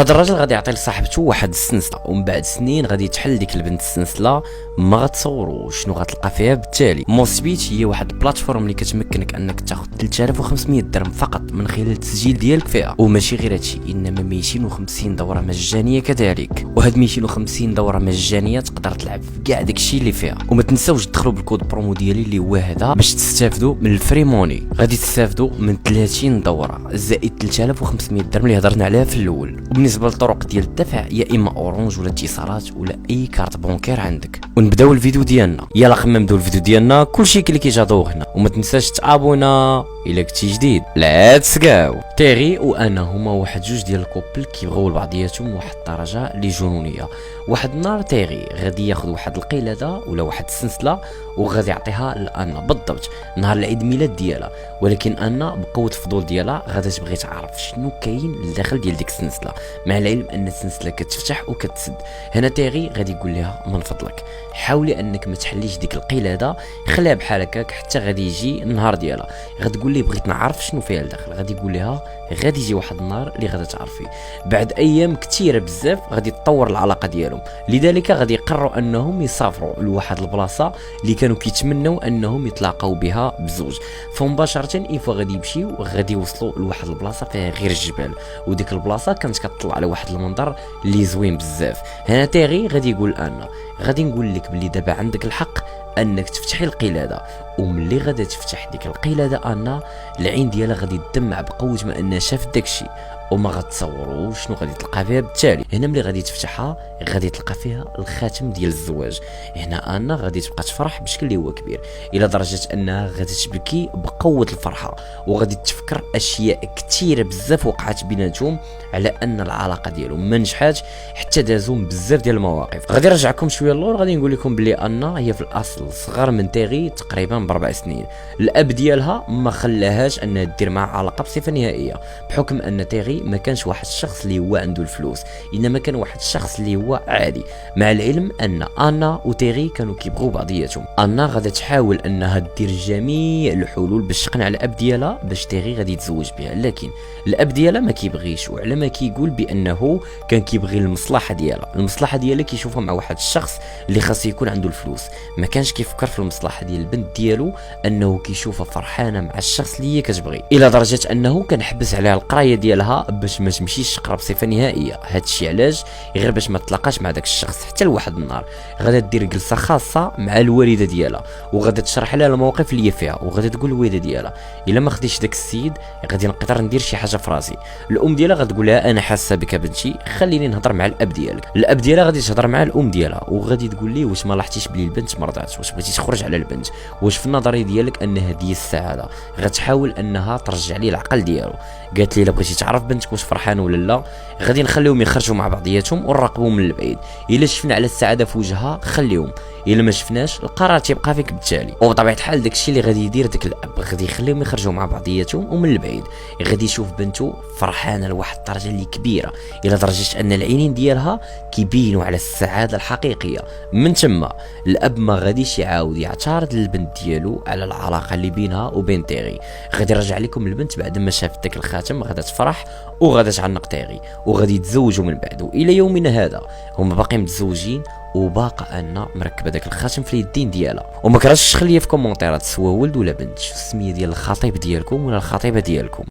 هذا الراجل غادي يعطي لصاحبته واحد السنسله، ومن بعد سنين غادي تحل ديك البنت السنسله. ما غتصوروا شنو غتلقى فيها. بالتالي موسبيت هي واحد البلاتفورم اللي كتمكنك انك تاخذ 3500 درهم فقط من خلال التسجيل ديالك فيها. وماشي غير هادشي، انما 250 دوره مجانيه كذلك. وهاد 250 دوره مجانيه تقدر تلعب في كاع داكشي اللي فيها. وما تنساوش تدخلوا بالكود برومو ديالي اللي هو هذا باش تستافدوا من الفري موني. غادي تستافدوا من 30 دوره زائد 3500 درهم اللي هضرنا عليها في الاول. وبالنسبه للطرق ديال الدفع، يا اما اورانج ولا اتصالات ولا اي كارت بونكير عندك. ونبداو الفيديو ديالنا. يلا خلينا نبداو الفيديو ديالنا. كلشي كليكي جادو هنا، وما تنساش تابونا الا كنتي جديد. ليتس جو. تيري وانا هما واحد جوج ديال الكوبل كيبغيو لبعضياتهم واحد الدرجه اللي جنونيه. واحد النهار تيري غادي ياخذ واحد القلاده ولا واحد السنسله وغادي يعطيها لانا بالضبط نهار العيد ميلاد ديالها. ولكن انا بقوه الفضول ديالها غادا تبغي تعرف شنو كاين لداخل ديال ديك السنسله، مع العلم ان السنسله كتفتح وكتسد. هنا تيري غادي يقول لها من فضلك حاولي انك ما تحليش ديك القلاده، خليها بحال هكاك حتى غادي يجي النهار ديالها. غتقول لي بغيت نعرف شنو فيها لداخل. غادي يقول لها غادي يجي واحد النهار اللي غادا تعرفي. بعد ايام كثيره بزاف غادي تطور العلاقه ديالهم، لذلك غادي يقرروا انهم يسافروا لواحد البلاصه اللي كانوا كيتمنوا انهم يتلاقاو بها بزوج. فمباشره ايفوا غادي يمشيو وغادي يوصلوا لواحد البلاصه فيها غير الجبال، وديك البلاصه كانت كتطلع على واحد المنظر اللي زوين بزاف. هنا تيغي غادي يقول انا غادي نقول لك بلي دابا عندك الحق انك تفتحي القلاده. وملي غادا تفتح ديك القلاده انا العين ديالها غادي تدمع بقوه ما انها شافت داكشي، وما غتصوروش شنو غادي تلقى فيها. بالتالي هنا ملي غادي تفتحها غادي تلقى فيها الخاتم ديال الزواج. هنا انا غادي تبقى تفرح بشكل اللي هو كبير، الى درجه انها غادي تبكي بقوه الفرحه، وغادي تفكر اشياء كثيره بزاف وقعت بيناتهم على ان العلاقه ديالهم ما نجحاتش حتى دازوا بزاف ديال المواقف. غادي نرجعكم شويه اللور. غادي نقول لكم بلي انا هي في الاصل صغر من تيغي تقريبا ب4 سنين. الاب ديالها ما خلاهاش انها دير معها علاقه بصفه نهائيه، بحكم ان تيغي ما كانش واحد الشخص اللي هو عنده الفلوس، انما كان واحد الشخص اللي هو عادي. مع العلم ان انا وتيغي كانوا كيبغوا بعضياتهم. انا غادا تحاول انها دير جميع الحلول باش تقنع الاب ديالها باش تيغي غادي يتزوج بها، لكن الاب ديالها ما كيبغيش. وعلى ما كيقول بانه كان كيبغي المصلحه ديالها. المصلحه ديالها كيشوفها مع واحد الشخص اللي خاص يكون عنده الفلوس، ما كانش كيفكر في المصلحه ديال البنت ديالو، انه كيشوفها فرحانه مع الشخص اللي هي كتبغي، الى درجه انه كان حبس عليها القرايه ديالها باش ما تمشيش تقرا بصفه نهائيه. هادشي علاش؟ غير باش ما تلاقاش مع داك الشخص. حتى لواحد النهار غادا دير جلسه خاصه مع الوالده ديالها، وغادا تشرح لها المواقف اللي هي فيها، وغادا تقول للوالده ديالها الا ما خديتش داك السيد غادي نقدر ندير شي حاجه في راسي. الام ديالها غتقول لها انا حاسه بك بنتي، خليني نهضر مع الاب ديالك. الاب ديالها غادي تهضر مع الام ديالها، وغادي تقول لي واش ما لاحظتيش بلي البنت مرضات، واش بغيتي تخرج على البنت، واش في النظريه ديالك ان هذه السعاده. غتحاول انها ترجع لي العقل ديالو. قالت لي الا بغيتي تعرف بنتك واش فرحانه ولا لا غادي نخليهم يخرجوا مع بعضياتهم ونراقبوهم من البعيد. الا شفنا على السعاده في وجهها خليهم، الا ما شفناش القرار تيبقى فيك. بالتالي وبطبيعه الحال داكشي اللي غادي يدير داك الاب غادي يخليهم يخرجوا مع بعضياتهم، ومن البعيد غادي يشوف بنته فرحانه لواحد الدرجه اللي كبيره، الى درجه ان العينين ديالها كيبينوا على السعاده الحقيقيه. من تما الاب ما غاديش يعاود يعترض للبنت ديالو على العلاقه اللي بينها وبين تيغي. غادي يرجع لكم البنت بعد ما شافت داك الخاتم، غادا تفرح وغادا تعلق تيغي، وغادي يتزوجوا من بعده. الى يومنا هذا هما باقيين متزوجين، وباقا ان مركبه داك الخاتم في اليدين ديالها. وما كرهتش تخليه في كومونتيرات سوا ولد ولا بنت، شو السميه ديال الخطيب ديالكم ولا الخطيبه ديالكم.